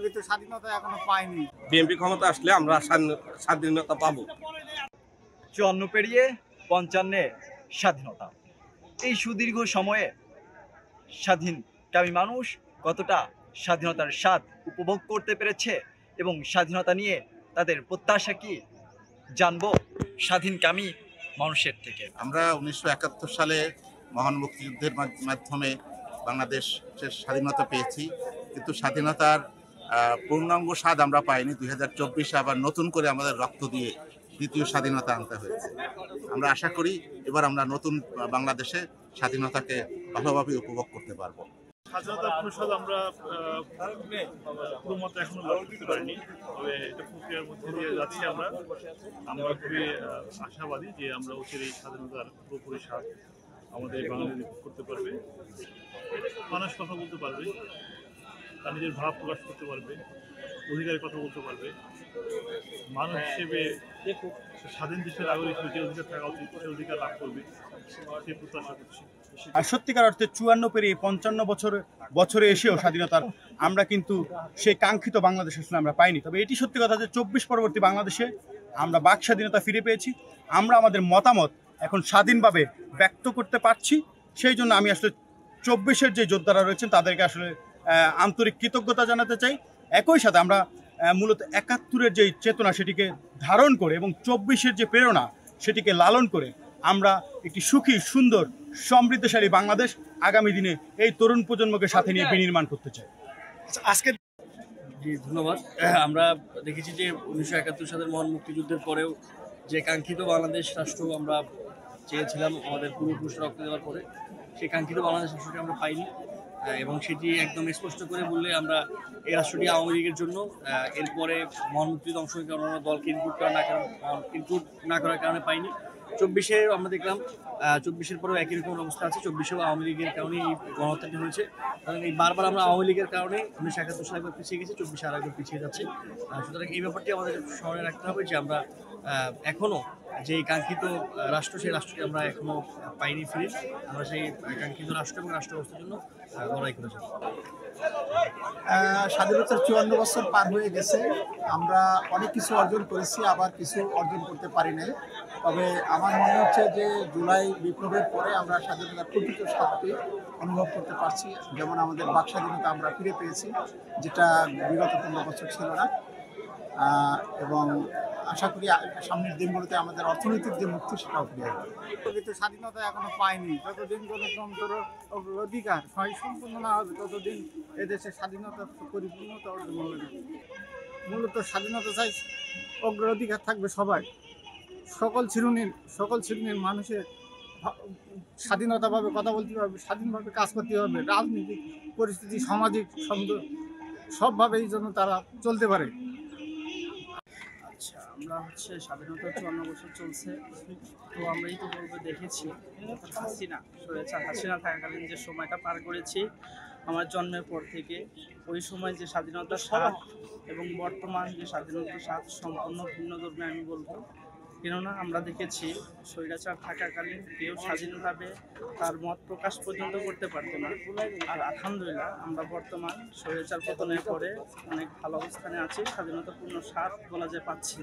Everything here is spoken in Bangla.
কিন্তু স্বাধীনতা এখনো পাইনি। বিএনপি ক্ষমতা আসলে আমরা স্বাধীনতা পাবো। 54 পেরিয়ে 55-এ স্বাধীনতা। এই সুদীর্ঘ সময়ে স্বাধীনকামী মানুষ কতটা স্বাধীনতার স্বাদ উপভোগ করতে পেরেছে এবং স্বাধীনতা নিয়ে তাদের প্রত্যাশা কি জানবো স্বাধীনকামী মানুষের থেকে। আমরা 1971 সালে মহান মুক্তিযুদ্ধের মাধ্যমে বাংলাদেশের স্বাধীনতা পেয়েছি, কিন্তু স্বাধীনতার পূর্ণাঙ্গ স্বাদ আমরা পাইনি। 2024-এ আবার নতুন করে আমাদের রক্ত দিয়ে দ্বিতীয় স্বাধীনতা আনতে হয়েছে। আমরা আশা করি এবার আমরা নতুন বাংলাদেশে স্বাধীনতাকে ভালোভাবে উপভোগ করতে পারবো। স্বাধীনতার প্রসাদ আমরা পুরো মতো এখনো লাভ করতে পারিনি, তবে এটা প্রক্রিয়ার মধ্যে দিয়ে যাচ্ছি। আমরা খুবই আশাবাদী যে আমরা এই স্বাধীনতার পুরোপুরি স্বাদ আমাদের বাঙালি করতে পারবে। মানুষ কথা বলতে পারবে, তার নিজের ভাব প্রকাশ করতে পারবে, অধিকারের কথা বলতে পারবে। মানুষ হিসেবে স্বাধীন দেশের নাগরিক যে অধিকার থাকা উচিত সে অধিকার লাভ করবে, সে প্রত্যাশা করছি। আর সত্যিকার অর্থে 54 পেরিয়ে 55 বছরে এসেও স্বাধীনতার আমরা কিন্তু সেই কাঙ্ক্ষিত বাংলাদেশ আসলে আমরা পাইনি। তবে এটি সত্যি কথা যে 24 পরবর্তী বাংলাদেশে আমরা বাক স্বাধীনতা ফিরে পেয়েছি। আমরা আমাদের মতামত এখন স্বাধীনভাবে ব্যক্ত করতে পারছি। সেই জন্য আমি আসলে 24-এর যে যোদ্ধারা রয়েছেন তাদেরকে আসলে আন্তরিক কৃতজ্ঞতা জানাতে চাই। একই সাথে আমরা মূলত 71-এর যে চেতনা সেটিকে ধারণ করে এবং 24-এর যে প্রেরণা সেটিকে লালন করে আমরা একটি সুখী, সুন্দর, সমৃদ্ধশালী বাংলাদেশ আগামী দিনে এই তরুণ প্রজন্মকে সাথে নিয়ে বিনির্মাণ করতে চাই। আজকে জি ধন্যবাদ। আমরা দেখেছি যে 1971 সালের মহান মুক্তিযুদ্ধের পরেও যে কাঙ্ক্ষিত বাংলাদেশ রাষ্ট্র আমরা চেয়েছিলাম আমাদের পূর্বপুরুষরা রক্ত দেওয়ার পরে, সেই কাঙ্ক্ষিত বাংলাদেশ রাষ্ট্রটি আমরা পাইনি এবং সেটি একদম স্পষ্ট করে বললে আমরা এই রাষ্ট্রটি আওয়ামী লীগের জন্য। এরপরে মহান মুক্তিযুদ্ধে অংশগ্রহণ করার আমরা দলকে ইনপুট না করার কারণে পাইনি। 24-এ আমরা দেখলাম 24-এর পরেও একই রকম অবস্থা আছে। 24-এও আওয়ামী লীগের কারণেই এই গণহত্যাটি হয়েছে। কারণ এই বারবার আমরা আওয়ামী লীগের কারণে 1971 সালে একবার পিছিয়ে গেছি, 24-এ আরেকবার পিছিয়ে যাচ্ছে। সুতরাং এই ব্যাপারটি আমাদের স্মরণে রাখতে হবে যে আমরা এখনও যে কাঙ্ক্ষিত রাষ্ট্র সেই রাষ্ট্রটি আমরা এখনো পাইনি ফিরে। আমরা সেই কাঙ্ক্ষিত রাষ্ট্র এবং রাষ্ট্র ব্যবস্থার জন্য লড়াই করে যাব। স্বাধীনতার 54 বছর পার হয়ে গেছে। আমরা অনেক কিছু অর্জন করেছি, আবার কিছু অর্জন করতে পারি নাই। তবে আমার মনে হচ্ছে যে জুলাই বিপ্লবের পরে আমরা স্বাধীনতার প্রকৃত স্বাদটি অনুভব করতে পারছি। যেমন আমাদের বাক স্বাধীনতা আমরা ফিরে পেয়েছি, যেটা বিগত 15 বছর ছিল না। এবং আশা করি সামনের দিনগুলোতে আমাদের অর্থনৈতিক যে মুক্তি সেটাও ফিরে আসবে। কিন্তু স্বাধীনতা এখনো পাইনি। যতদিন গণতন্ত্র অধিকার সম্পূর্ণ না হবে ততদিন এদেশে স্বাধীনতা পরিপূর্ণতা অর্জন হবে না। মূলত স্বাধীনতা চাই, অগ্রাধিকার থাকবে সবাই, সকল শ্রেণীর মানুষের স্বাধীনতাভাবে কথা বলতে পারবে, স্বাধীনভাবে কাজ করতে পারবে, রাজনৈতিক পরিস্থিতি, সামাজিক সবভাবে এই জন্য তারা চলতে পারে। আচ্ছা, আমরা স্বাধীনতা 54 বছর চলছে, তো আমরাই তো বলবো দেখেছি হাসিনা থাকাকালীন যে সময়টা পার করেছি আমার জন্মের পর থেকে, ওই সময় যে স্বাধীনতার স্বাদ এবং বর্তমান যে স্বাধীনতার স্বাদ সম্পূর্ণ ভিন্ন ধর্মে আমি বলবো। কেননা আমরা দেখেছি স্বৈরাচার থাকাকালীন কেউ স্বাধীনভাবে তার মত প্রকাশ পর্যন্ত করতে পারতো না। আর আলহামদুলিল্লাহ আমরা বর্তমান স্বৈরাচার পতনের পরে অনেক ভালো অবস্থানে আছি, স্বাধীনতাপূর্ণ স্বাদ বলা যায় পাচ্ছি।